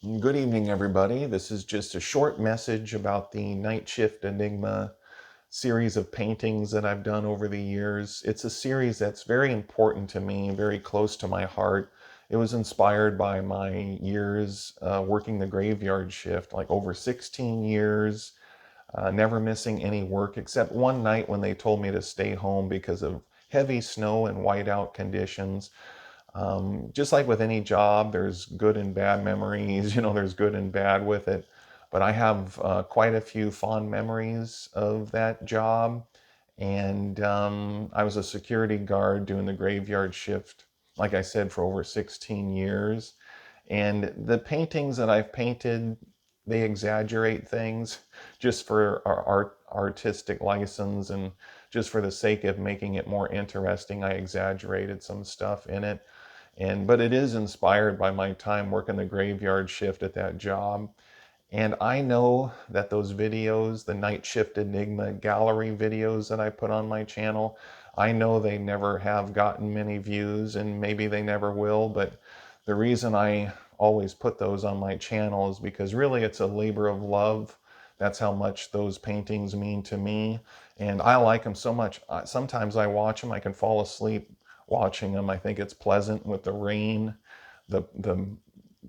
Good evening, everybody. This is just a short message about the Night Shift Enigma series of paintings that I've done over the years. It's a series that's very important to me, very close to my heart. It was inspired by my years working the graveyard shift, like over 16 years, never missing any work except one night when they told me to stay home because of heavy snow and whiteout conditions. Just like with any job, there's good and bad memories. There's good and bad with it. But I have quite a few fond memories of that job. And I was a security guard doing the graveyard shift, like I said, for over 16 years. And the paintings that I've painted, they exaggerate things just for our artistic license and just for the sake of making it more interesting. I exaggerated some stuff in it. But it is inspired by my time working the graveyard shift at that job. And I know that those videos, the Night Shift Enigma gallery videos that I put on my channel, I know they never have gotten many views and maybe they never will. But the reason I always put those on my channel is because really it's a labor of love. That's how much those paintings mean to me. And I like them so much. Sometimes I watch them, I can fall asleep watching them. I think it's pleasant with the rain, the the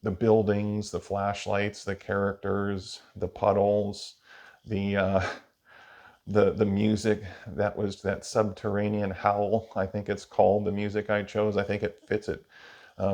the buildings, the flashlights, the characters, the puddles, the the music. That was that subterranean howl, I think it's called, the music I chose. I think it fits it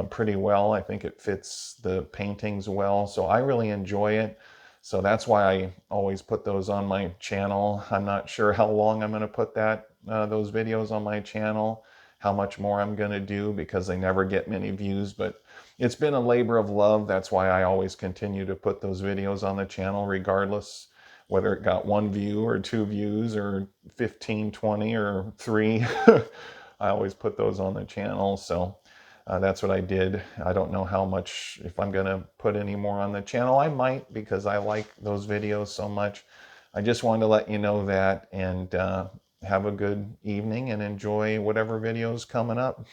pretty well. I think it fits the paintings well. So I really enjoy it. So that's why I always put those on my channel. I'm not sure how long I'm going to put those videos on my channel, how much more I'm going to do because they never get many views. But it's been a labor of love. That's why I always continue to put those videos on the channel, regardless whether it got 1 view or 2 views or 15, 20 or 3. I always put those on the channel. So that's what I did. I don't know how much, if I'm going to put any more on the channel. I might, because I like those videos so much. I just wanted to let you know that, and have a good evening and enjoy whatever videos coming up.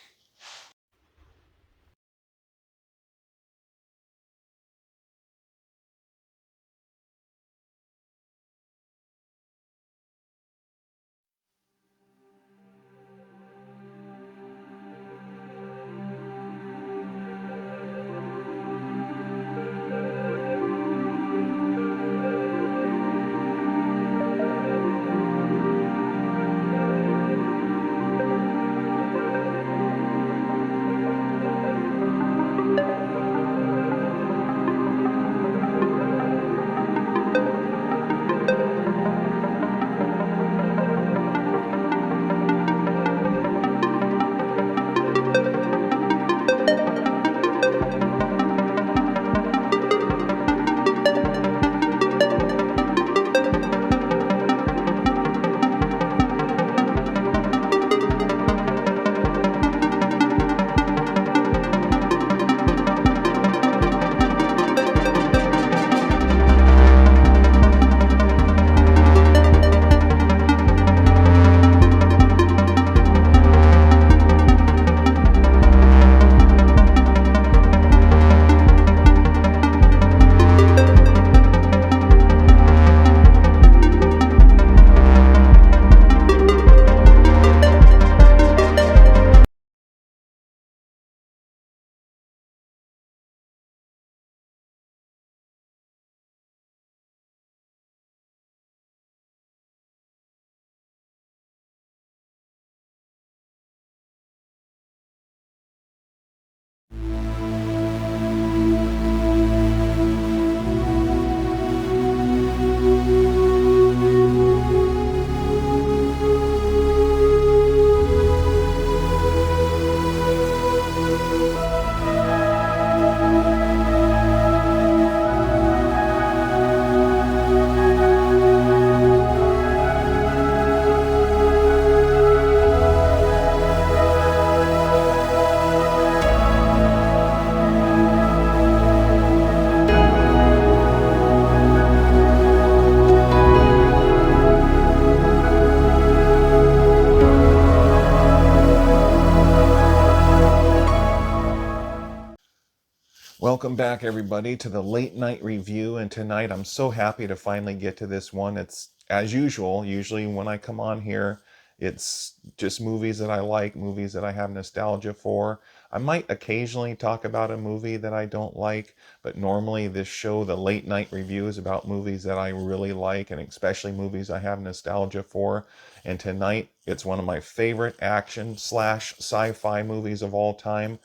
Welcome back, everybody, to the late night review. And tonight, I'm so happy to finally get to this one. It's as usual. Usually, when I come on here, it's just movies that I like, movies that I have nostalgia for. I might occasionally talk about a movie that I don't like, but normally, this show, the late night review, is about movies that I really like, and especially movies I have nostalgia for. And tonight, it's one of my favorite action slash sci-fi movies of all time.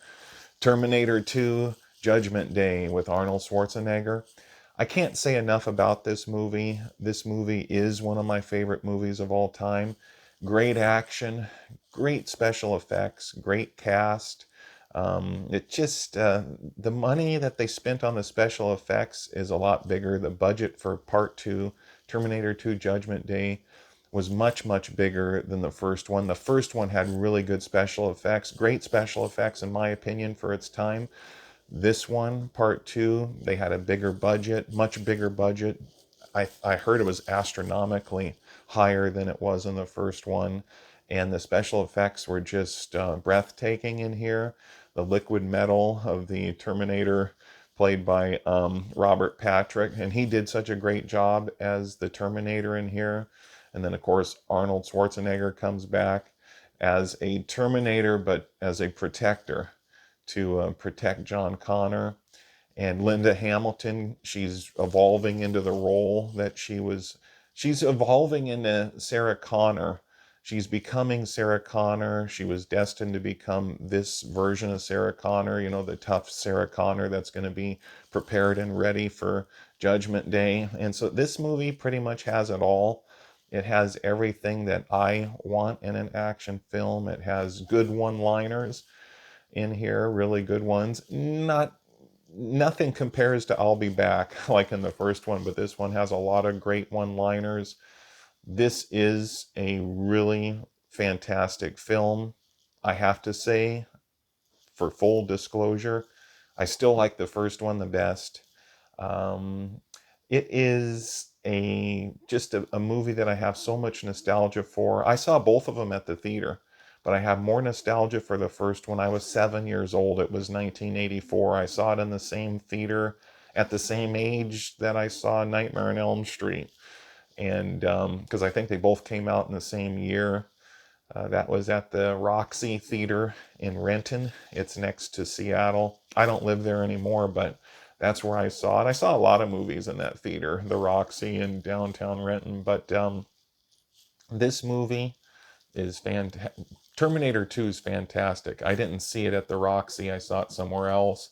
Terminator 2, Judgment Day with Arnold Schwarzenegger. I can't say enough about this movie. This movie is one of my favorite movies of all time. Great action, great special effects, great cast. The money that they spent on the special effects is a lot bigger. The budget for Part 2, Terminator 2 Judgment Day, was much, much bigger than the first one. The first one had really good special effects, great special effects, in my opinion, for its time. This one, Part 2, they had a bigger budget, much bigger budget. I heard it was astronomically higher than it was in the first one. And the special effects were just breathtaking in here. The liquid metal of the Terminator, played by Robert Patrick, and he did such a great job as the Terminator in here. And then, of course, Arnold Schwarzenegger comes back as a Terminator, but as a protector to protect John Connor. And Linda Hamilton, she's evolving into the role that she's evolving into Sarah Connor. She's becoming Sarah Connor. She was destined to become this version of Sarah Connor, the tough Sarah Connor that's going to be prepared and ready for Judgment Day. And so this movie pretty much has it all. It has everything that I want in an action film. It has good one-liners in here, really good ones. Nothing compares to I'll Be Back like in the first one, but this one has a lot of great one-liners. This is a really fantastic film. I have to say, for full disclosure, I still like the first one the best. Um, it is just a movie that I have so much nostalgia for. I saw both of them at the theater, but I have more nostalgia for the first one. I was 7 years old. It was 1984. I saw it in the same theater at the same age that I saw Nightmare on Elm Street. And because I think they both came out in the same year. That was at the Roxy Theater in Renton. It's next to Seattle. I don't live there anymore, but that's where I saw it. I saw a lot of movies in that theater, the Roxy in downtown Renton. But this movie is fantastic. Terminator 2 is fantastic. I didn't see it at the Roxy. I saw it somewhere else.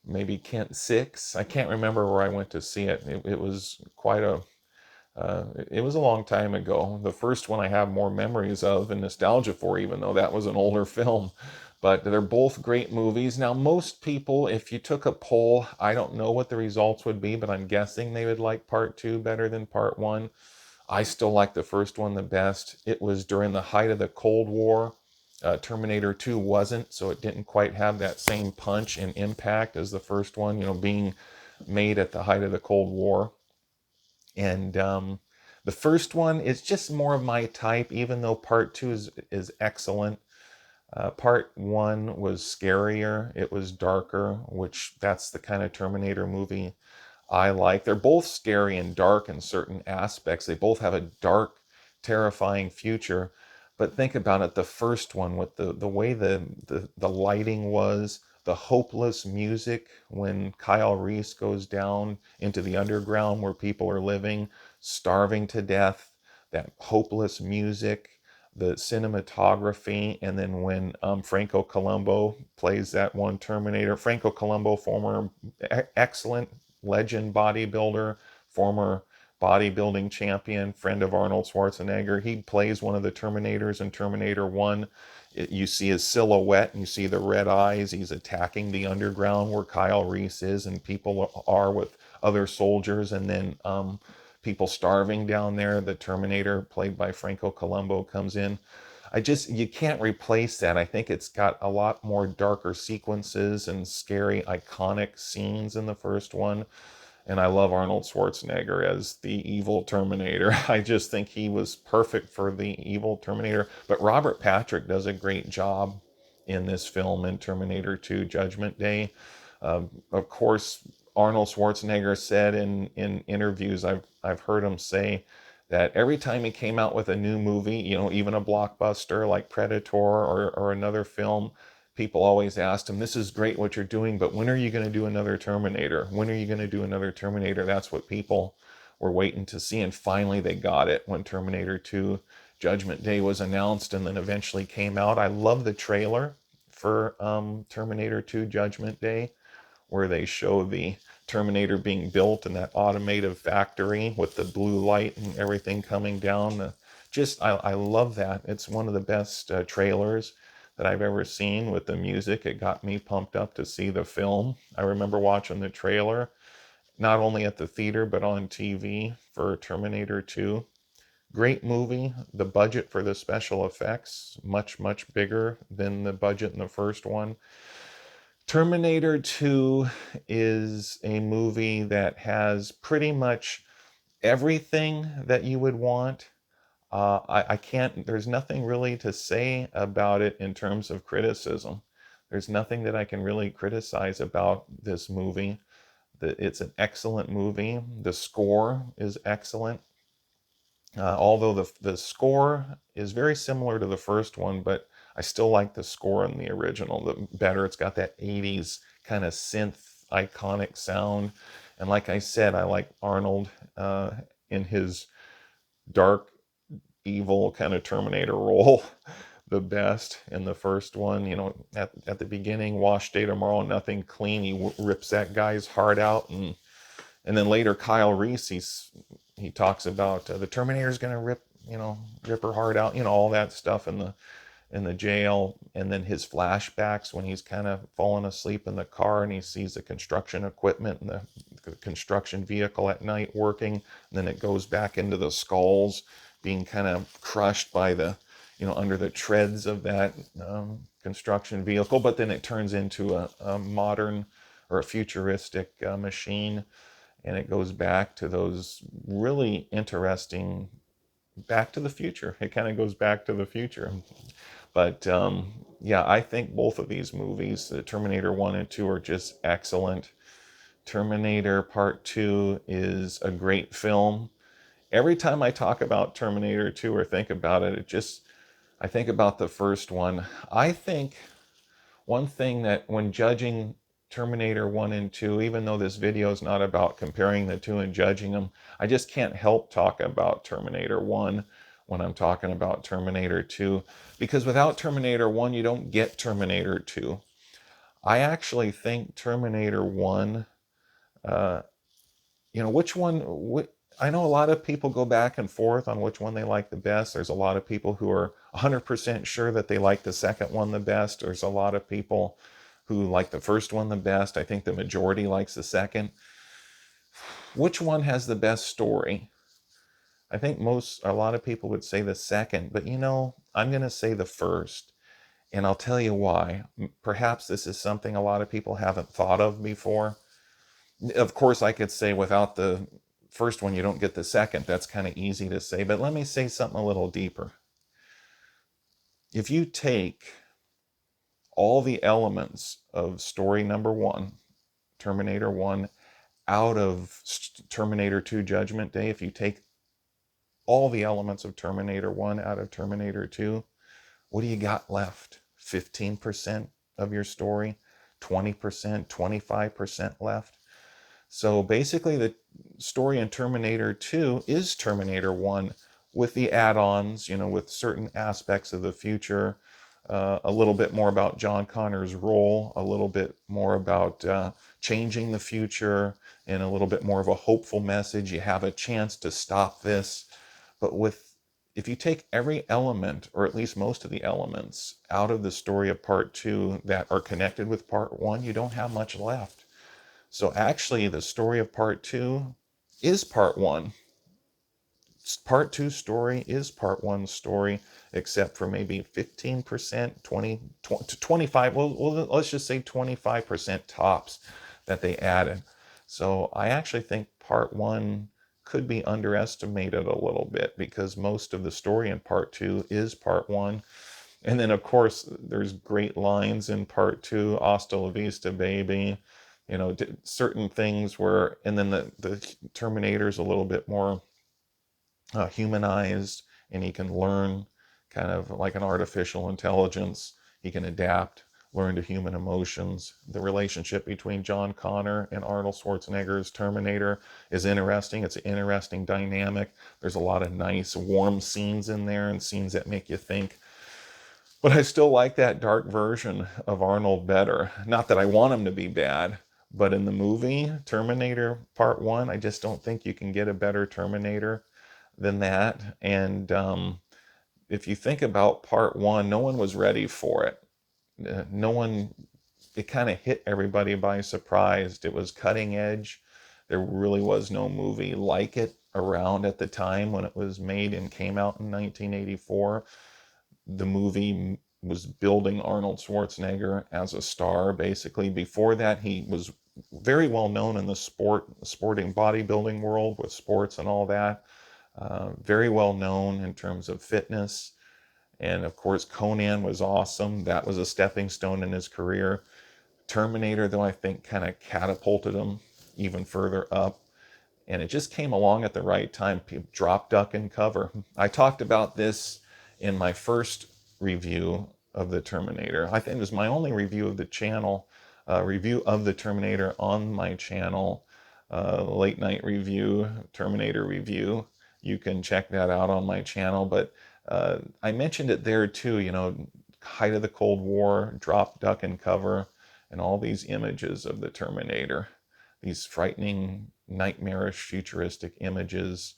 Maybe Kent 6. I can't remember where I went to see it. It was quite a it was a long time ago. The first one I have more memories of and nostalgia for, even though that was an older film. But they're both great movies. Now, most people, if you took a poll, I don't know what the results would be, but I'm guessing they would like Part 2 better than Part 1. I still like the first one the best. It was during the height of the Cold War. Terminator 2 wasn't, so it didn't quite have that same punch and impact as the first one, being made at the height of the Cold War. And the first one is just more of my type, even though Part 2 is excellent. Part 1 was scarier. It was darker, which that's the kind of Terminator movie I like. They're both scary and dark in certain aspects. They both have a dark, terrifying future. But think about it, the first one with the way the lighting was, the hopeless music when Kyle Reese goes down into the underground where people are living, starving to death, that hopeless music, the cinematography, and then when Franco Columbo plays that one Terminator. Franco Columbo, former excellent legend bodybuilder, former bodybuilding champion, friend of Arnold Schwarzenegger. He plays one of the Terminators in Terminator 1. You see his silhouette and you see the red eyes. He's attacking the underground where Kyle Reese is and people are with other soldiers, and then people starving down there. The Terminator, played by Franco Columbo, comes in. You can't replace that. I think it's got a lot more darker sequences and scary, iconic scenes in the first one. And I love Arnold Schwarzenegger as the evil Terminator. I just think he was perfect for the evil Terminator. But Robert Patrick does a great job in this film, in Terminator 2 Judgment Day. Of course, Arnold Schwarzenegger said in interviews, I've heard him say that every time he came out with a new movie, even a blockbuster like Predator or another film, people always asked him, "This is great what you're doing, but when are you going to do another Terminator? When are you going to do another Terminator?" That's what people were waiting to see, and finally they got it when Terminator 2 Judgment Day was announced and then eventually came out. I love the trailer for Terminator 2 Judgment Day, where they show the Terminator being built in that automated factory with the blue light and everything coming down. I love that. It's one of the best trailers that I've ever seen with the music. It got me pumped up to see the film. I remember watching the trailer, not only at the theater, but on TV for Terminator 2. Great movie. The budget for the special effects, much, much bigger than the budget in the first one. Terminator 2 is a movie that has pretty much everything that you would want. I can't, there's nothing really to say about it in terms of criticism. There's nothing that I can really criticize about this movie. It's an excellent movie. The score is excellent. Although the score is very similar to the first one, but I still like the score in the original better. It's got that 80s kind of synth iconic sound. And like I said, I like Arnold in his dark, evil kind of Terminator role the best in the first one. At the beginning, wash day tomorrow, nothing clean. He rips that guy's heart out, and then later Kyle Reese, he talks about the Terminator's going to rip her heart out, all that stuff in the jail. And then his flashbacks when he's kind of falling asleep in the car and he sees the construction equipment and the construction vehicle at night working. And then it goes back into the skulls being kind of crushed by under the treads of that construction vehicle. But then it turns into a modern or a futuristic machine. And it goes back to those really interesting Back to the Future. It kind of goes back to the future. But yeah, I think both of these movies, the Terminator 1 and 2, are just excellent. Terminator Part 2 is a great film. Every time I talk about Terminator 2 or think about it, I think about the first one. I think one thing that when judging Terminator 1 and 2, even though this video is not about comparing the two and judging them, I just can't help talk about Terminator 1 when I'm talking about Terminator 2, because without Terminator 1, you don't get Terminator 2. I actually think Terminator 1, uh, which one, I know a lot of people go back and forth on which one they like the best. There's a lot of people who are 100% sure that they like the second one the best. There's a lot of people who like the first one the best. I think the majority likes the second. Which one has the best story? I think a lot of people would say the second, but I'm going to say the first. And I'll tell you why. Perhaps this is something a lot of people haven't thought of before. Of course, I could say without the first one, you don't get the second. That's kind of easy to say, but let me say something a little deeper. If you take all the elements of story number 1, Terminator 1, out of Terminator 2 Judgment Day, if you take all the elements of Terminator 1 out of Terminator 2, what do you got left? 15% of your story, 20%, 25% left. So basically the story in Terminator 2 is Terminator 1 with the add-ons, with certain aspects of the future, a little bit more about John Connor's role, a little bit more about changing the future, and a little bit more of a hopeful message. You have a chance to stop this. But if you take every element, or at least most of the elements, out of the story of Part 2 that are connected with Part 1, you don't have much left. So actually, the story of Part 2 is Part 1. Part 2 story is Part 1 story, except for maybe 15%, 20 to 25, well, let's just say 25% tops that they added. So I actually think Part 1 could be underestimated a little bit, because most of the story in Part 2 is Part 1. And then, of course, there's great lines in Part 2, Hasta la vista, baby. certain things were, and then the Terminator's a little bit more humanized, and he can learn kind of like an artificial intelligence. He can adapt, learn to human emotions. The relationship between John Connor and Arnold Schwarzenegger's Terminator is interesting. It's an interesting dynamic. There's a lot of nice, warm scenes in there and scenes that make you think. But I still like that dark version of Arnold better. Not that I want him to be bad, but in the movie Terminator Part 1, I just don't think you can get a better Terminator than that. And if you think about Part 1, no one was ready for it. No one, it kind of hit everybody by surprise. It was cutting edge. There really was no movie like it around at the time when it was made and came out in 1984. The movie was building Arnold Schwarzenegger as a star, basically. Before that, he was very well known in the sporting bodybuilding world with sports and all that. Very well known in terms of fitness. And of course, Conan was awesome. That was a stepping stone in his career. Terminator, though, I think kind of catapulted him even further up. And it just came along at the right time. Drop, duck, and cover. I talked about this in my first review of the Terminator. I think it was my only review of the channel, review of the Terminator on my channel, late night review, Terminator review. You can check that out on my channel. But I mentioned it there too, height of the Cold War, drop, duck, and cover, and all these images of the Terminator, these frightening, nightmarish, futuristic images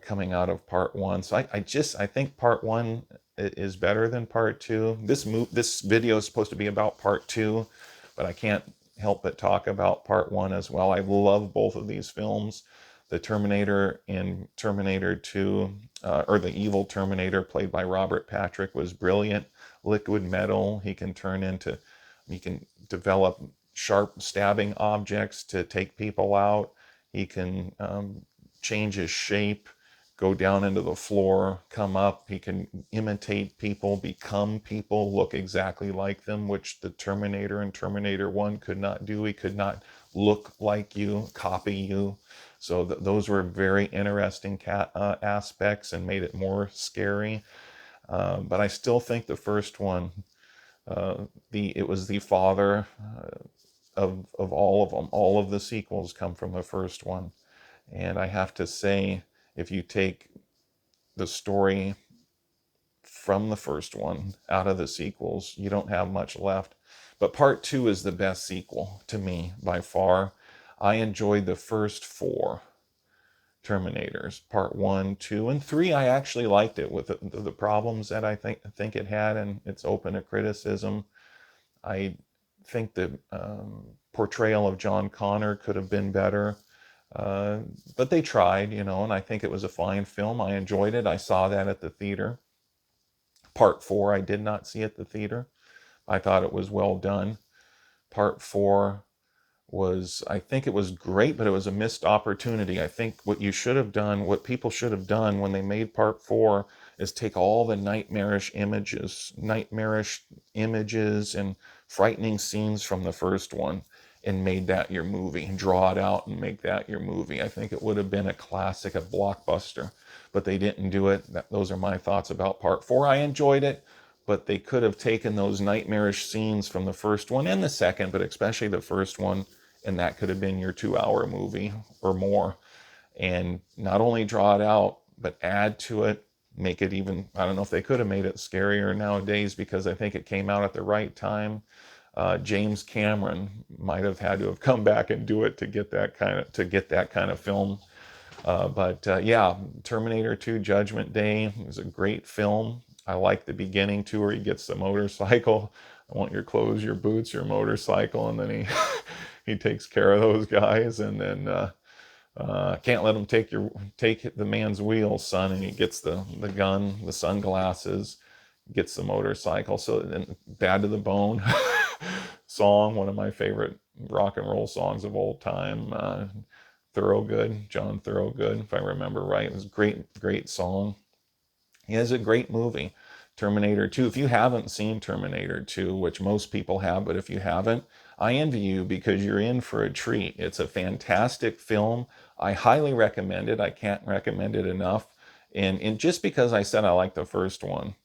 coming out of Part 1. So I think Part 1 is better than Part 2. This video is supposed to be about Part 2, but I can't help but talk about Part 1 as well. I love both of these films. The Terminator in Terminator 2, or the evil Terminator played by Robert Patrick, was brilliant. Liquid metal, he can develop sharp stabbing objects to take people out. He can change his shape, go down into the floor, come up. He can imitate people, become people, look exactly like them, which the Terminator in Terminator 1 could not do. He could not look like you, copy you. So those were very interesting aspects and made it more scary. But I still think the first one, it was the father of all of them. All of the sequels come from the first one. And I have to say, if you take the story from the first one out of the sequels, you don't have much left. But Part 2 is the best sequel to me by far. I enjoyed the first 4 Terminators. Part 1, 2, and 3, I actually liked it with the problems that I think it had, and it's open to criticism. I think the portrayal of John Connor could have been better. But they tried, and I think it was a fine film. I enjoyed it. I saw that at the theater. Part 4, I did not see at the theater. I thought it was well done. Part 4 I think it was great, but it was a missed opportunity. I think what people should have done when they made Part 4 is take all the nightmarish images and frightening scenes from the first one and made that your movie, and draw it out and make that your movie. I think it would have been a classic, a blockbuster, but they didn't do it. Those are my thoughts about Part 4. I enjoyed it, but they could have taken those nightmarish scenes from the first one and the second, but especially the first one, and that could have been your 2-hour movie or more. And not only draw it out, but add to it, make it even, I don't know if they could have made it scarier nowadays, because I think it came out at the right time. James Cameron might have had to have come back and do it to get that kind of film. Yeah, Terminator 2 Judgment Day was a great film. I like the beginning too, where he gets the motorcycle. I want your clothes, your boots, your motorcycle, and then he he takes care of those guys, and then can't let him take the man's wheels, son. And he gets the gun, the sunglasses, gets the motorcycle. So then, Bad to the Bone song, one of my favorite rock and roll songs of all time. Thorogood, John Thorogood, if I remember right. It was a great song. It is a great movie. Terminator 2. If you haven't seen Terminator 2, which most people have, but if you haven't, I envy you because you're in for a treat. It's a fantastic film. I highly recommend it. I can't recommend it enough. And just because I said I like the first one,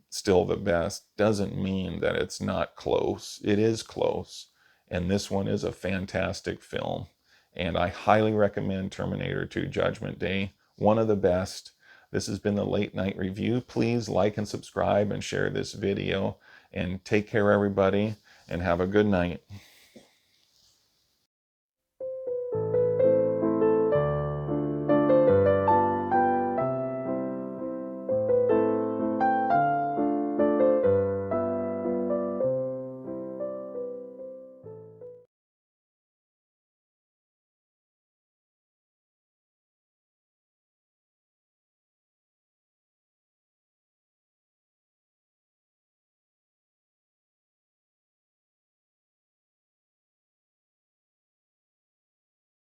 still the best, doesn't mean that it's not close. It is close. And this one is a fantastic film. And I highly recommend Terminator 2 Judgment Day. One of the best. This has been the Late Night Review. Please like and subscribe and share this video. And take care, everybody, and have a good night.